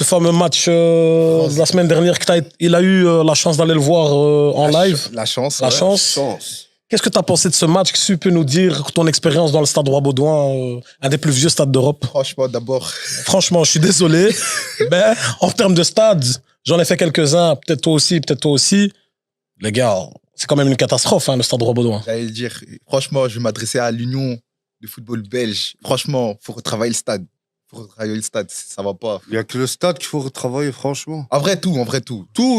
Ce fameux match de la semaine dernière, il a eu la chance d'aller le voir en live. La chance. La chance. Qu'est-ce que tu as pensé de ce match? Qu'est-ce que tu peux nous dire, ton expérience dans le stade Roi-Baudouin, un des plus vieux stades d'Europe? Franchement, d'abord. Franchement, je suis désolé. Mais en termes de stade, j'en ai fait quelques-uns, peut-être toi aussi. Les gars, c'est quand même une catastrophe, hein, le stade Roi-Baudouin. J'allais le dire, franchement, je vais m'adresser à l'Union de football belge. Franchement, il faut retravailler le stade. Ça va pas. Il n'y a que le stade qu'il faut retravailler, franchement. En vrai, tout.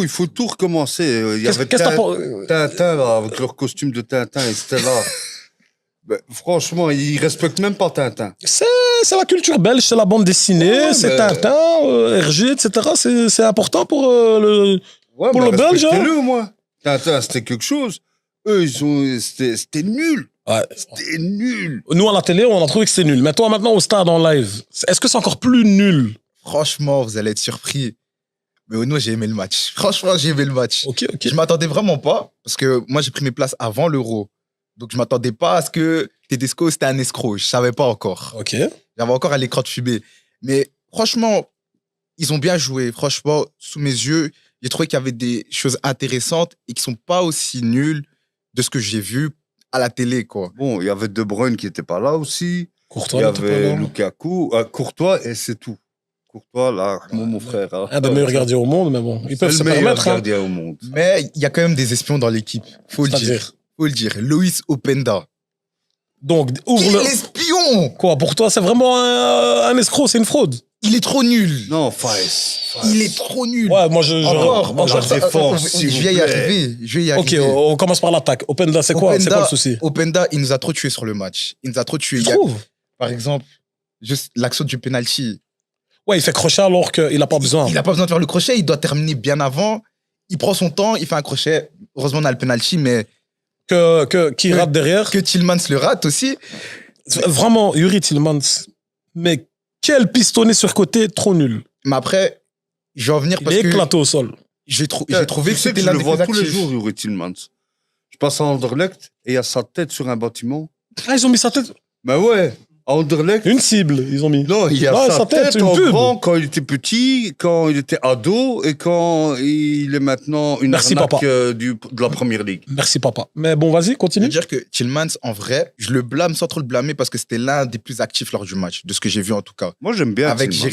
Il faut tout recommencer. Il y avait Tintin, là, avec leur costume de Tintin, ils étaient là. Ben, franchement, ils respectent même pas Tintin. C'est la culture belge, c'est la bande dessinée, c'est Tintin, Hergé, etc. C'est important pour le belge. Respectez-le, au moins. Tintin, c'était quelque chose. Eux, c'était nul. Ouais. C'était nul. Nous, à la télé, on a trouvé que c'était nul. Mais toi, maintenant, au stade, en live, est-ce que c'est encore plus nul? Franchement, vous allez être surpris. Mais au j'ai aimé le match. Franchement, j'ai aimé le match. Ok. Je m'attendais vraiment pas, parce que moi, j'ai pris mes places avant l'Euro. Donc, je m'attendais pas à ce que Tedesco, c'était un escroc. Je savais pas encore. Ok. J'avais encore à l'écran de fumée. Mais franchement, ils ont bien joué. Franchement, sous mes yeux, j'ai trouvé qu'il y avait des choses intéressantes et qui sont pas aussi nulles de ce que j'ai vu à la télé, quoi. Bon, il y avait De Bruyne qui n'était pas là aussi. Courtois il y n'était pas avait là. Lukaku. Courtois, et c'est tout. Courtois, là, mon frère. Hein. Un des meilleurs gardiens au monde, mais bon, ils peuvent se permettre. C'est le meilleur gardien au monde. Mais il y a quand même des espions dans l'équipe. Faut le dire. Loïs Openda. Donc, L'espion! Quoi, pour toi, c'est vraiment un escroc, c'est une fraude? Il est trop nul. Non, Faes. Il est trop nul. Ouais, moi, la défense, je vais y arriver. Ok, on commence par l'attaque. Openda, c'est quoi le souci? Openda, il nous a trop tué sur le match. Il nous a trop tué. Tu trouves? Par exemple, juste l'action du penalty. Ouais, il fait crochet alors qu'il n'a pas besoin. Il n'a pas besoin de faire le crochet, il doit terminer bien avant. Il prend son temps, il fait un crochet. Heureusement, on a le penalty, mais... Qui rate derrière. Que Tillmans le rate aussi. Vraiment, Yuri Tillmans. Mais quel pistonné sur côté, trop nul. Mais après, je vais en venir parce que... Il que... est éclaté au sol. J'ai trouvé que c'était l'un des plus actifs. Je le vois tous les jours, Yuri Tillmans. Je passe à Anderlecht et il y a sa tête sur un bâtiment. Ah, ils ont mis sa tête? Ben ouais. À Anderlecht. Une cible, ils ont mis. Non, il y a sa tête une en pub. grand quand il était petit, quand il était ado et quand il est maintenant une arnaque de la première ligue. Merci, papa. Mais bon, vas-y, continue. Je veux dire que Tillmans, en vrai, je le blâme sans trop le blâmer parce que c'était l'un des plus actifs lors du match, de ce que j'ai vu en tout cas. Moi, j'aime bien avec Tillmans.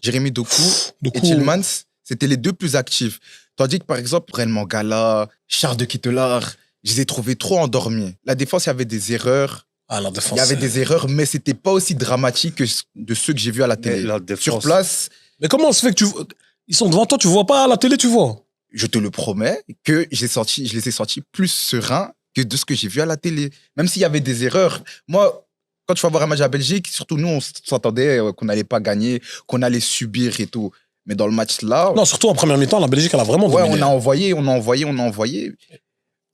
Jérémy Doku et Tillmans, c'était les deux plus actifs. Tandis que, par exemple, Ren Mangala, Charles de Kittelard, je les ai trouvés trop endormis. La défense, il y avait des erreurs. Ah, la défense. Il y avait des erreurs, mais c'était pas aussi dramatique que de ceux que j'ai vus à la télé. Sur place. Mais comment ça se fait que ils sont devant toi, tu vois pas à la télé, tu vois? Je te le promets que je les ai sentis plus sereins que de ce que j'ai vu à la télé. Même s'il y avait des erreurs. Moi, quand tu vas voir un match à Belgique, surtout nous, on s'entendait qu'on n'allait pas gagner, qu'on allait subir et tout. Mais dans le match là. Non, surtout en première mi-temps, la Belgique, elle a vraiment dominé. On a envoyé.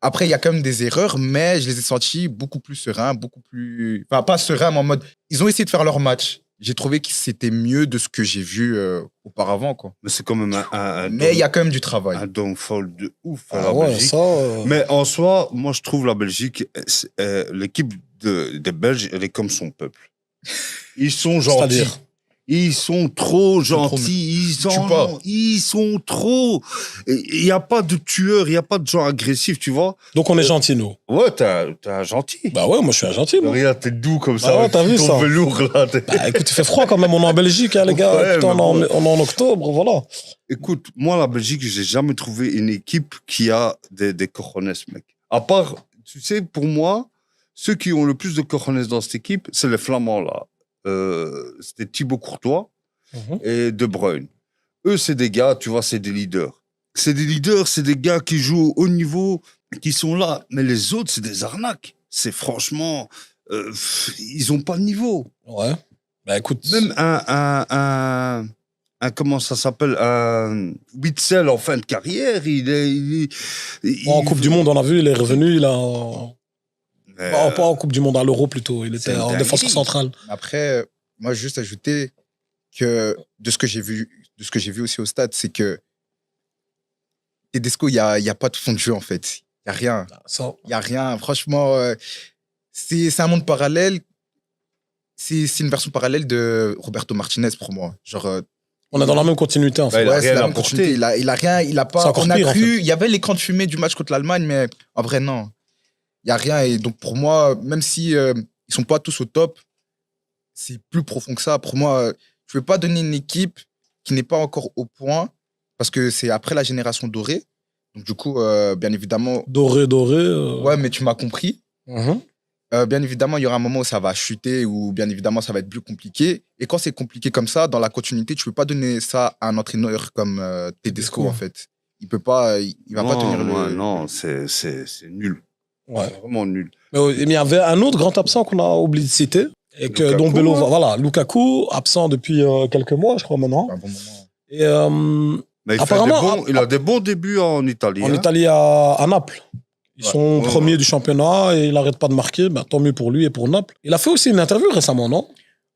Après, il y a quand même des erreurs, mais je les ai sentis beaucoup plus sereins, beaucoup plus... Enfin, pas sereins, mais en mode... Ils ont essayé de faire leur match. J'ai trouvé que c'était mieux de ce que j'ai vu auparavant, quoi. Mais c'est quand même mais il y a quand même du travail. Un downfall de ouf à la Belgique. Mais en soi, moi, je trouve la Belgique, l'équipe des Belges, elle est comme son peuple. Ils sont gentils. Ils sont trop gentils, ils sont trop... Il n'y a pas de tueurs, il n'y a pas de gens agressifs, tu vois. Donc on est gentils, nous. Ouais, t'es un gentil. Bah ouais, moi je suis un gentil. Regarde, t'es doux comme ça. Ouais, t'as vu ça. Velours, là. Bah écoute, il fait froid quand même, on est en Belgique, hein, les gars. Ouais, on est en octobre, voilà. Écoute, moi, la Belgique, j'ai jamais trouvé une équipe qui a des cojones, mec. À part, tu sais, pour moi, ceux qui ont le plus de cojones dans cette équipe, c'est les Flamands, là. C'était Thibaut Courtois et De Bruyne. Eux, c'est des gars, tu vois, c'est des leaders. C'est des gars qui jouent au haut niveau, qui sont là. Mais les autres, c'est des arnaques. C'est franchement... ils n'ont pas de niveau. Ouais. Bah écoute... Même un comment ça s'appelle, un Witzel en fin de carrière, en Coupe du Monde, on a vu, il est revenu, il a... Pas en Coupe du Monde, à l'Euro plutôt. Il était en défenseur central. Après, moi, juste ajouter que de ce que j'ai vu aussi au stade, c'est que Tedesco, il n'y a pas de fond de jeu, en fait. Il n'y a rien. Il n'y a rien. Franchement, c'est un monde parallèle. C'est une version parallèle de Roberto Martinez pour moi. Genre, On est dans la même continuité, en fait. il a Ouais, c'est rien la même apporté. continuité. Il a rien, il a C'est pas. encore On a pire, en cru, il y avait l'écran de fumée du match contre l'Allemagne, mais en vrai, non. Il y a rien. Et donc, pour moi, même si ils sont pas tous au top, c'est plus profond que ça. Pour moi, je ne veux pas donner une équipe qui n'est pas encore au point, parce que c'est après la génération dorée. Donc, du coup, bien évidemment. Doré. Ouais, mais tu m'as compris. Mhm. Bien évidemment, il y aura un moment où ça va chuter, ou bien évidemment, ça va être plus compliqué. Et quand c'est compliqué comme ça, dans la continuité, tu ne peux pas donner ça à un entraîneur comme Tedesco, en fait. Il peut pas, il va pas tenir le. Non, c'est nul. Ouais. C'est vraiment nul. Mais il y avait un autre grand absent qu'on a oublié de citer. Et que Lukaku, dont Bello, hein. voilà, Lukaku, absent depuis quelques mois, je crois maintenant. Un bon moment. Et Mais apparemment, il a des bons débuts en Italie. en hein. Italie, à Naples. Ils Ouais. sont Ouais, premiers ouais. du championnat et il n'arrête pas de marquer. Ben, tant mieux pour lui et pour Naples. Il a fait aussi une interview récemment, non?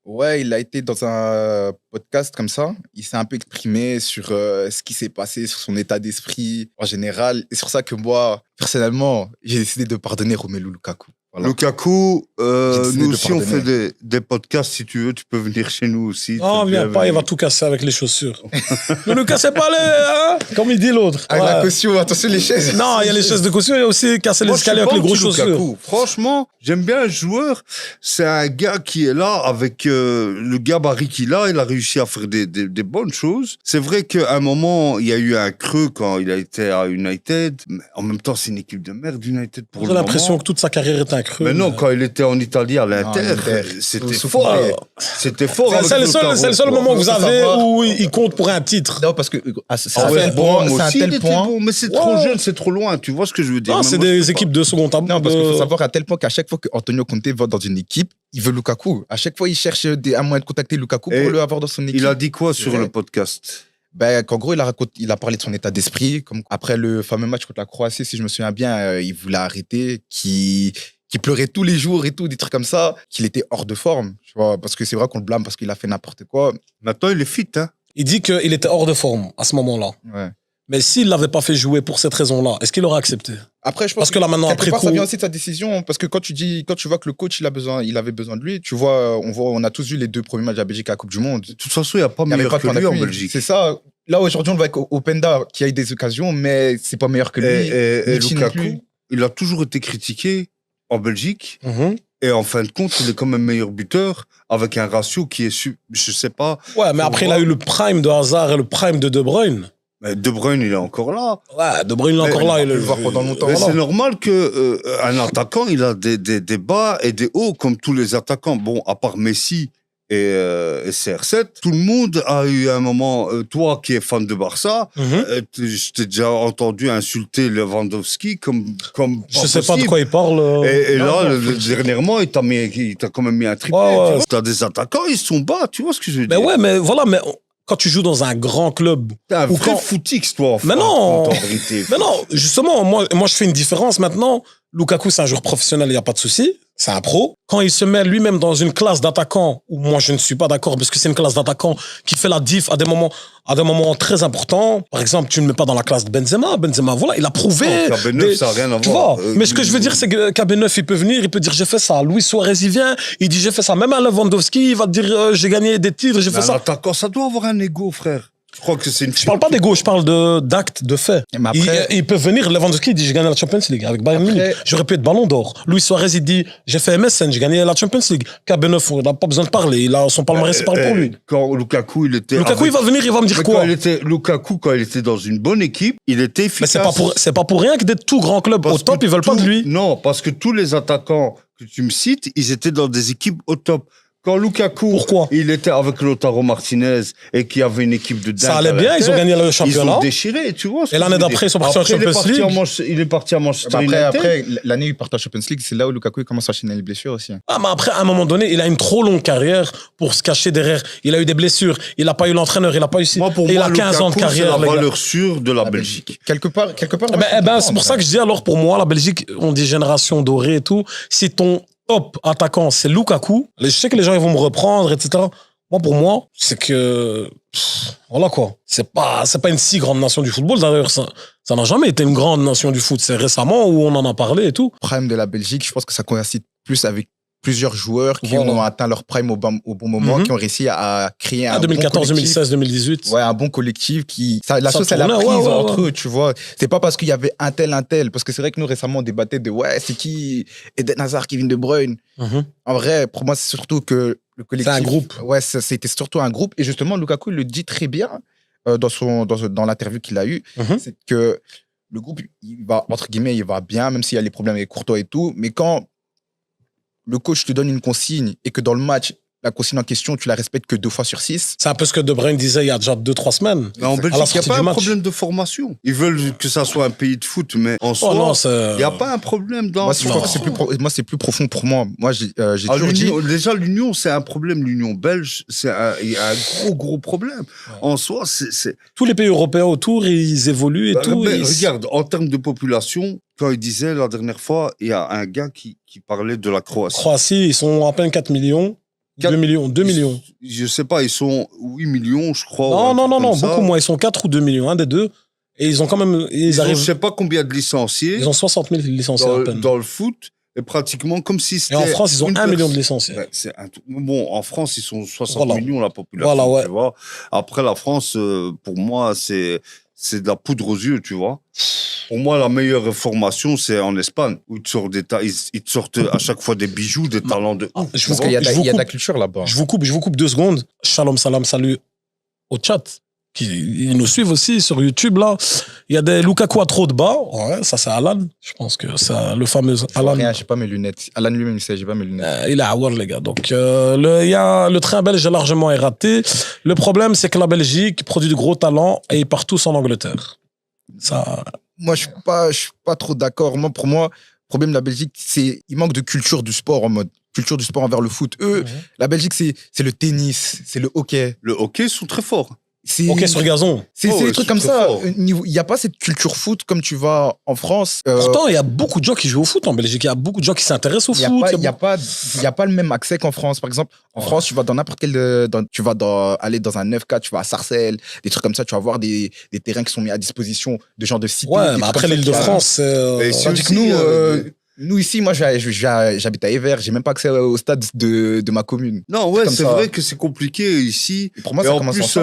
Ouais, il a été dans un podcast comme ça. Il s'est un peu exprimé sur ce qui s'est passé, sur son état d'esprit en général. Et c'est pour ça que moi, personnellement, j'ai décidé de pardonner Romelu Lukaku. Voilà. Lukaku, J'ai décidé nous de aussi on fait pardonner. des podcasts, si tu veux, tu peux venir chez nous aussi. Non, t'es viens pas, il va bienvenu. tout casser avec les chaussures. Ne le cassez pas, hein, comme il dit l'autre. Avec la Ouais. caution, attention les chaises. Non, il y a les chaises de caution, il y a aussi casser les Moi, je suis escaliers avec pas les grosses anti-Lukaku. chaussures. Franchement, j'aime bien un joueur. C'est un gars qui est là avec le gabarit qu'il a. Il a réussi à faire des bonnes choses. C'est vrai qu'à un moment, il y a eu un creux quand il a été à United. Mais en même temps, c'est une équipe de merde, United, pour J'ai le l'impression moment. que toute sa carrière est un creux. Mais non, quand il était en Italie à l'Inter, l'Inter. c'était Sous- fort. sous- C'était fort. avec C'est le Lautaro, seul quoi. moment que vous Faut avez savoir- où il compte pour un titre. Non, parce que c'est Ah un ouais, tel point. moi C'est un aussi, il tel était point. bon, mais c'est trop Ouais. jeune, c'est trop loin. Tu vois ce que je veux dire? Non, Mais c'est moi, je des peux équipes de second tableau. Non, parce qu'il faut savoir à tel point qu'à chaque fois qu'Antonio Conte va dans une équipe, il veut Lukaku. À chaque fois, il cherche un moyen de contacter Lukaku Et pour le avoir dans son équipe. Il a dit quoi C'est sur vrai. le podcast? Ben, qu'en gros, il a parlé de son état d'esprit. Comme après le fameux match contre la Croatie, si je me souviens bien, il voulait arrêter, qui pleurait tous les jours et tout, des trucs comme ça, qu'il était hors de forme. Tu vois, parce que c'est vrai qu'on le blâme parce qu'il a fait n'importe quoi. Maintenant, il est fit, hein? Il dit qu'il était hors de forme à ce moment-là. Ouais. Mais s'il ne l'avait pas fait jouer pour cette raison-là, est-ce qu'il aurait accepté? Après, je pense Parce que là, maintenant, quelque après part, ça coup. vient aussi de sa décision. Parce que quand tu vois que le coach, il avait besoin de lui, tu vois, on a tous vu les 2 premiers matchs de la Belgique à la Coupe du Monde. De toute façon, il n'y a pas Il n'y avait meilleur pas de que point lui en d'appui. Belgique. C'est ça. Là, aujourd'hui, on le voit avec Openda, qui a eu des occasions, mais c'est pas meilleur que lui. Et Michi non plus. Lukaku, il a toujours été critiqué en Belgique. Mhm. Et en fin de compte, il est quand même meilleur buteur avec un ratio qui est, je sais pas. Ouais, mais après, il a eu le prime de Hazard et le prime de De Bruyne. Mais De Bruyne, il est encore là. Ouais, De Bruyne, il est Mais encore là. on peut le voir pendant longtemps. Mais Voilà. c'est normal que un attaquant, il a des bas et des hauts comme tous les attaquants. Bon, à part Messi et CR7, tout le monde a eu un moment. Toi qui es fan de Barça, Mhm. je t'ai déjà entendu insulter Lewandowski comme Je sais pas de possible. quoi il parle. Et Non, là, non, dernièrement, il t'a quand même mis un triplé. Ouais, ouais. Tu as des attaquants, ils sont bas, tu vois ce que je veux Mais dire? ouais, mais voilà, mais quand tu joues dans un grand club. T'es un Ou vrai quand- footix, toi, Mais non. en vérité. Mais non, justement, moi, je fais une différence maintenant. Lukaku, c'est un joueur professionnel, il n'y a pas de souci. C'est un pro. Quand il se met lui-même dans une classe d'attaquant, où moi je ne suis pas d'accord, parce que c'est une classe d'attaquant qui fait la diff à des moments très importants. Par exemple, tu ne le mets pas dans la classe de Benzema. Benzema, voilà, il a prouvé. Non, KB9, ça n'a rien à Tu voir. vois, mais ce que je veux dire, c'est que KB9, il peut venir, il peut dire j'ai fait ça. Luis Suarez, il vient, il dit j'ai fait ça. Même à Lewandowski, il va te dire j'ai gagné des titres, j'ai fait Mais un ça. attaquant, ça doit avoir un ego, frère. Je crois que c'est une. Je parle pas d'ego, je parle d'actes, de faits. Mais après- Il peut venir, Lewandowski, il dit j'ai gagné la Champions League avec Bayern Après- Munich. J'aurais pu être Ballon d'Or. Luis Suarez, il dit j'ai fait MSN, j'ai gagné la Champions League. KB9, on n'a pas besoin de parler. Il a son palmarès, il parle pour lui. Quand Lukaku, il était. Lukaku, il va venir, il va me dire Mais quoi? Lukaku, quand il était dans une bonne équipe, il était Mais efficace. c'est pas pour rien que des tout grands clubs au Parce top, que ils veulent pas de lui. Non, parce que tous les attaquants que tu me cites, ils étaient dans des équipes au top. Quand Lukaku, Pourquoi? il était avec Lautaro Martinez et qu'il y avait une équipe de dingue. Ça allait à bien, ils ont l'Inter, gagné le Ils championnat. ont déchiré, tu vois. ce Et que l'année je veux d'après, dire. ils sont partis en Après, Champions League. Il est parti à Manchester Après, United. l'année où il part en Champions League, c'est là où Lukaku il commence à enchaîner les blessures aussi. Ah, mais après, à un moment donné, il a une trop longue carrière pour se cacher derrière. Il a eu des blessures, il n'a pas eu l'entraîneur, il n'a pas eu ci. Moi, pour Et moi, il a 15 ans de Lukaku, carrière, c'est les la gars. valeur sûre de la Belgique. Quelque part. C'est pour ça que je dis alors pour moi, la Belgique, on dit génération dorée et tout. Si ton top attaquant, c'est Lukaku, je sais que les gens ils vont me reprendre, etc. Moi, pour moi, c'est que. Voilà quoi. C'est pas une si grande nation du football d'ailleurs. Ça n'a jamais été une grande nation du foot. C'est récemment où on en a parlé et tout. Le problème de la Belgique, je pense que ça coïncide plus avec plusieurs joueurs qui Voilà. ont atteint leur prime au bon moment, Mhm. qui ont réussi à créer un 2014, bon collectif. 2016, 2018. Ouais, un bon collectif la Ça sauce, elle a tournait, prise ouais, ouais, entre ouais. eux, tu vois. C'est pas parce qu'il y avait un tel, parce que c'est vrai que nous, récemment, on débattait de, ouais, c'est qui Eden Hazard, Kevin De Bruyne. Mhm. En vrai, pour moi, c'est surtout que le collectif. C'est un groupe. Ouais, c'était surtout un groupe. Et justement, Lukaku, il le dit très bien dans l'interview qu'il a eue. Mhm. C'est que le groupe, il va, entre guillemets, il va bien, même s'il y a les problèmes avec Courtois et tout. Mais quand le coach te donne une consigne et que dans le match, la consigne en question, tu la respectes que 2 fois sur 6. C'est un peu ce que De Bruyne disait il y a déjà 2-3 semaines. Mais en À la Belgique, il n'y a sortie pas du un match. problème de formation. Ils veulent que ça soit un pays de foot, mais en soi, Oh non, il n'y a pas un problème dans Moi, je trouve que Non. c'est plus profond pour moi. Moi, j'ai Ah, toujours dit. déjà, l'Union, c'est un problème. L'Union belge, il y a un gros problème. Ouais. En soi, c'est. Tous les pays européens autour, ils évoluent et Bah, tout. mais regarde, en termes de population, quand il disait la dernière fois, il y a un gars qui parlait de la Croatie. Croatie, ils sont à peine 4 millions. 2 millions. 2 millions. Je sais pas, ils sont 8 millions, je crois. Non, non, non, non, ça. beaucoup moins. Ils sont 4 ou 2 millions, un des deux. Et ils ont quand même. Ils ont, arrivent. je sais pas combien de licenciés Ils ont 60 000 licenciés à peine. dans le foot, et pratiquement comme si c'était. Et en France, ils ont une 1 million de personne. licenciés. Ouais, bon, en France, ils sont 60 Voilà. millions la population. Voilà, ouais. Tu vois. Après, la France, pour moi, c'est de la poudre aux yeux, tu vois. Pour moi, la meilleure formation, c'est en Espagne, où ils te sortent à chaque fois des bijoux, des talents de ouf. Je tu vous Parce qu'il y a, je vous il y a de la coupe. culture là-bas. Je vous coupe 2 secondes. Shalom, salam, salut au chat. Ils nous suivent aussi sur YouTube, là. Il y a des Lukaku à trop de bas. Ouais, ça, c'est Alan. Je pense que c'est le fameux Je vois Alan. rien, j'ai pas mes lunettes. Alan lui-même, il sait, j'ai pas mes lunettes. Il est à War, les gars. Donc, le train belge largement est raté. Le problème, c'est que la Belgique produit de gros talents et ils partent tous en Angleterre. Ça, Moi, je suis pas trop d'accord. Moi, pour moi, le problème de la Belgique, c'est il manque de culture du sport en mode culture du sport envers le foot. Eux, la Belgique, c'est le tennis, c'est le hockey. Le hockey sont très forts. ok, sur gazon. C'est Oh, des ouais, trucs c'est comme très ça. fort. Il n'y a pas cette culture foot comme tu vas en France. Pourtant, il y a beaucoup de gens qui jouent au foot en Belgique. Il y a beaucoup de gens qui s'intéressent au Il foot. n'y a pas le même accès qu'en France. Par exemple, en France, tu vas dans n'importe quel. Tu vas aller dans un 9K, tu vas à Sarcelles, des trucs comme ça, tu vas voir des terrains qui sont mis à disposition de gens de cité. Ouais, des mais trucs après comme ça l'île qui de arrivent. France, Et Tandis que nous, ici, moi, j'habite à Evere, j'ai même pas accès au stade de ma commune. Non, ouais, comme c'est ça. vrai que c'est compliqué ici. Et pour moi, Et ça en commence plus, en ça.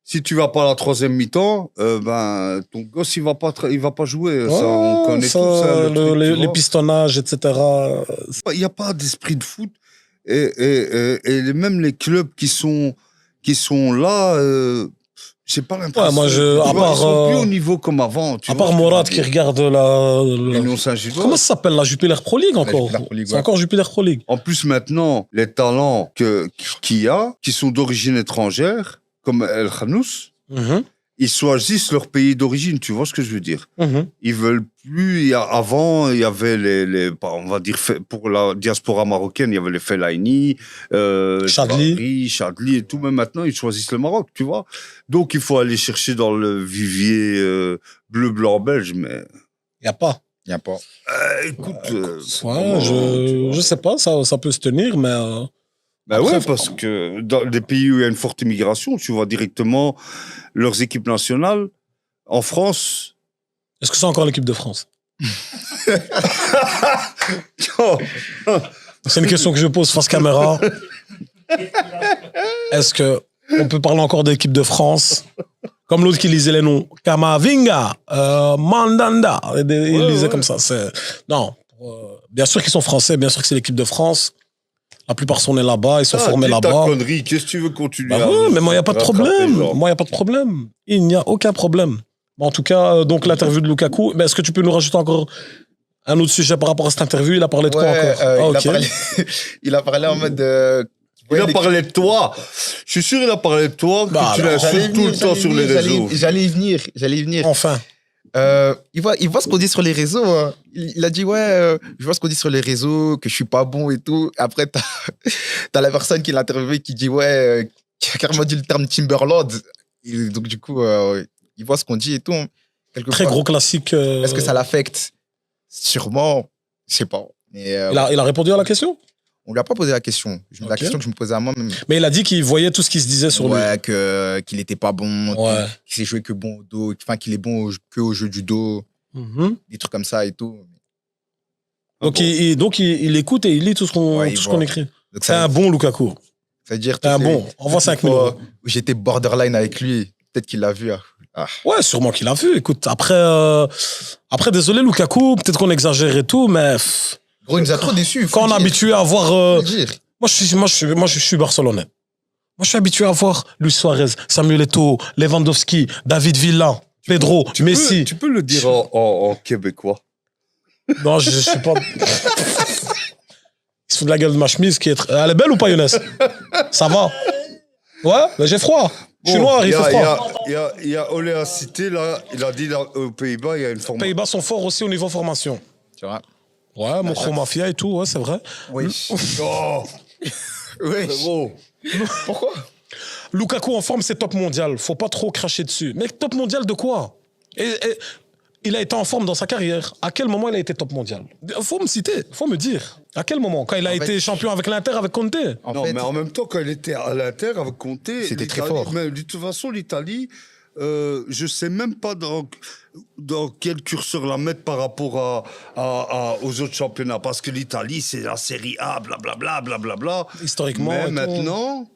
si tu vas pas à la 3e mi-temps, ben ton gosse il va pas jouer. Ça, on ouais, connaît ça, tout ça. Le truc, tu les vois. pistonnages, etc. Il n'y a pas d'esprit de foot. Et même les clubs qui sont là, j'ai pas l'impression. Ouais, moi, Tu vois, à part, ils sont plus au niveau comme avant. Tu À vois part ce que je veux Morad qui dire. regarde L'Union Saint-Gilloise. Comment ça s'appelle, la Jupiler Pro League encore? Jupiler Pro League, C'est ouais. encore Jupiler Pro League. En plus, maintenant, les talents qu'il y a, qui sont d'origine étrangère, comme El Khanous, Mhm, ils choisissent leur pays d'origine, tu vois ce que je veux dire. mhm. Ils veulent plus. Avant, il y avait on va dire, pour la diaspora marocaine, il y avait les Fellaini, Chadli et tout. Mais maintenant, ils choisissent le Maroc, tu vois. Donc, il faut aller chercher dans le vivier bleu-blanc belge. Mais Il n'y a pas. Il n'y a pas. écoute, Ouais, je sais pas, ça peut se tenir, mais. Ben Après, ouais, parce que dans des pays où il y a une forte immigration, tu vois directement leurs équipes nationales. En France, Est-ce que c'est encore l'équipe de France? oh, C'est une question que je pose face caméra. Est-ce que on peut parler encore d'équipe de France? Comme l'autre qui lisait les noms. Kamavinga, Mandanda. Il lisait ouais. comme ça. Non. Bien sûr qu'ils sont français, bien sûr que c'est l'équipe de France. La plupart sont nés là-bas, ils sont formés dis ta là-bas. connerie, qu'est-ce que tu veux continuer Bah à ouais, mais moi, il n'y a pas de rattraper, problème. genre Moi, il n'y a pas de problème. Il n'y a aucun problème. Bon, en tout cas, donc l'interview de Lukaku. Mais est-ce que tu peux nous rajouter encore un autre sujet par rapport à cette interview? Il a parlé de quoi encore? Il a parlé en mode. Il a parlé de toi. Je suis sûr qu'il a parlé de toi, que Bah, tu alors, l'insultes tout le temps sur les réseaux. J'allais y venir. Enfin. Il voit ce qu'on dit sur les réseaux. Hein. Il a dit, ouais, je vois ce qu'on dit sur les réseaux, que je suis pas bon et tout. Après, t'as la personne qui l'a interviewé qui dit, ouais, qui a carrément dit le terme Timberlord. Et donc, du coup, il voit ce qu'on dit et tout. Quelque Très part. gros classique. Est-ce que ça l'affecte? Sûrement. Je sais pas. Mais, Il a répondu à la question? on lui a pas posé la question. La Ok. question que je me posais à moi-même. Mais il a dit qu'il voyait tout ce qui se disait sur lui. Ouais, qu'il était pas bon, Ouais. qu'il s'est joué que bon au dos, enfin qu'il est bon que au jeu du dos, Mhm. des trucs comme ça et tout. Donc, bon. il écoute et il lit tout ce qu'on Ouais, il voit. écrit. Donc, C'est un bon Lukaku. C'est-à-dire, C'est un toutes les- bon. Envoie toutes les 5 000 fois euros. où j'étais borderline avec lui, peut-être qu'il l'a vu. Ah. Ouais, sûrement qu'il a vu. Écoute, après désolé, Lukaku, peut-être qu'on exagère et tout, mais Gros, il nous a trop déçus. quand on est habitué à voir. Faut le dire. Moi, je suis barcelonais. Moi, je suis habitué à voir Luis Suarez, Samuel Eto'o, Lewandowski, David Villa, Pedro, Messi. Tu peux le dire en québécois. Non, je sais pas. Il se fout de la gueule de ma chemise qui est. Elle est belle ou pas, Younes? Ça va? Ouais, mais j'ai froid. Je suis noir, il fait froid. Il y a Olé Cité, là, il a dit là, aux Pays-Bas, il y a une Les formation. Pays-Bas sont forts aussi au niveau formation. Tu vois. Ouais, Mokro Mafia et tout, ouais, c'est vrai. Oui. Oh, Oui. frérot. Pourquoi? Lukaku en forme, c'est top mondial. Faut pas trop cracher dessus. Mais top mondial de quoi? Et il a été en forme dans sa carrière. À quel moment il a été top mondial? Faut me citer, faut me dire. À quel moment? Quand il a En été fait- champion avec l'Inter, avec Conte? Non, mais en même temps, quand il était à l'Inter avec Conte, C'était très l'Italie- fort. Mais de toute façon, l'Italie, je sais même pas dans quel curseur la mettre par rapport aux autres championnats. Parce que l'Italie, c'est la Série A, blablabla, blablabla. Historiquement. et Mais tout. maintenant,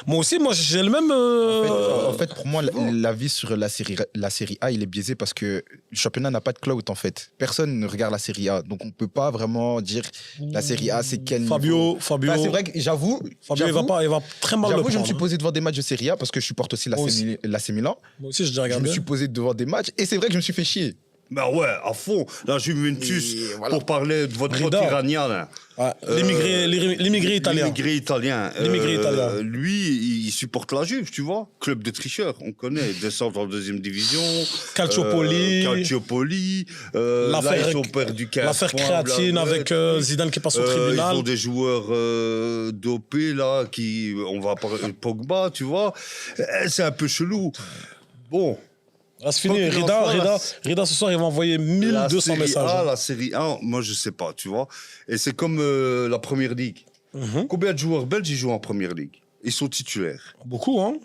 Moi aussi, moi j'ai le même. En fait, pour moi, l'avis sur la série A, il est biaisé parce que le championnat n'a pas de clout, en fait. Personne ne regarde la série A. Donc, on ne peut pas vraiment dire la série A, c'est quel niveau. Fabio, Enfin, c'est vrai que j'avoue, Fabio, il va très mal le j'avoue, je me prendre. suis posé devant des matchs de série A parce que je supporte aussi Moi aussi. l'AC Milan. Moi aussi, j'ai déjà Je me regardé. suis posé devant des matchs et c'est vrai que je me suis fait chier. ben ouais, à fond. La Juventus, Et voilà. pour parler de votre pote Rida. iranien, là. Ouais, l'immigré italien. L'immigré italien. L'immigré italien. Lui, il supporte la Juve, tu vois. Club de tricheurs, on connaît. Descendre en deuxième division. Calciopoli. Calciopoli. Là, L'affaire- ils sont perdus 15 L'affaire points, créatine blablabla. avec Zidane qui passe au Ils tribunal. ont des joueurs dopés, là, qui. On va parler Pogba, tu vois. C'est un peu chelou. Bon. Là, c'est fini. Quoi qu'il en soit, Rida, ce soir, il va envoyer 1200 Série messages. A, la série A, moi, je sais pas, tu vois. Et c'est comme la première ligue. Mhm. Combien de joueurs belges ils jouent en première ligue? Ils sont titulaires. Beaucoup, hein.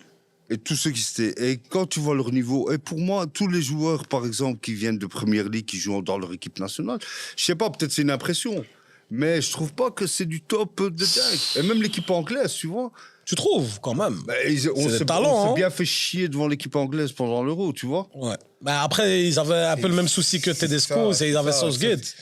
Et tous ceux qui étaient. Et quand tu vois leur niveau, et pour moi, tous les joueurs, par exemple, qui viennent de première ligue, qui jouent dans leur équipe nationale, je sais pas, peut-être c'est une impression. Mais je trouve pas que c'est du top de dingue. Et même l'équipe anglaise, tu vois. Tu trouves, quand même. Bah, on C'est des s'est talents, on s'est hein. bien fait chier devant l'équipe anglaise pendant l'Euro, tu vois. Ouais. Bah, après, ils avaient un peu le même souci que Tedesco, ça, ils avaient ça, Southgate.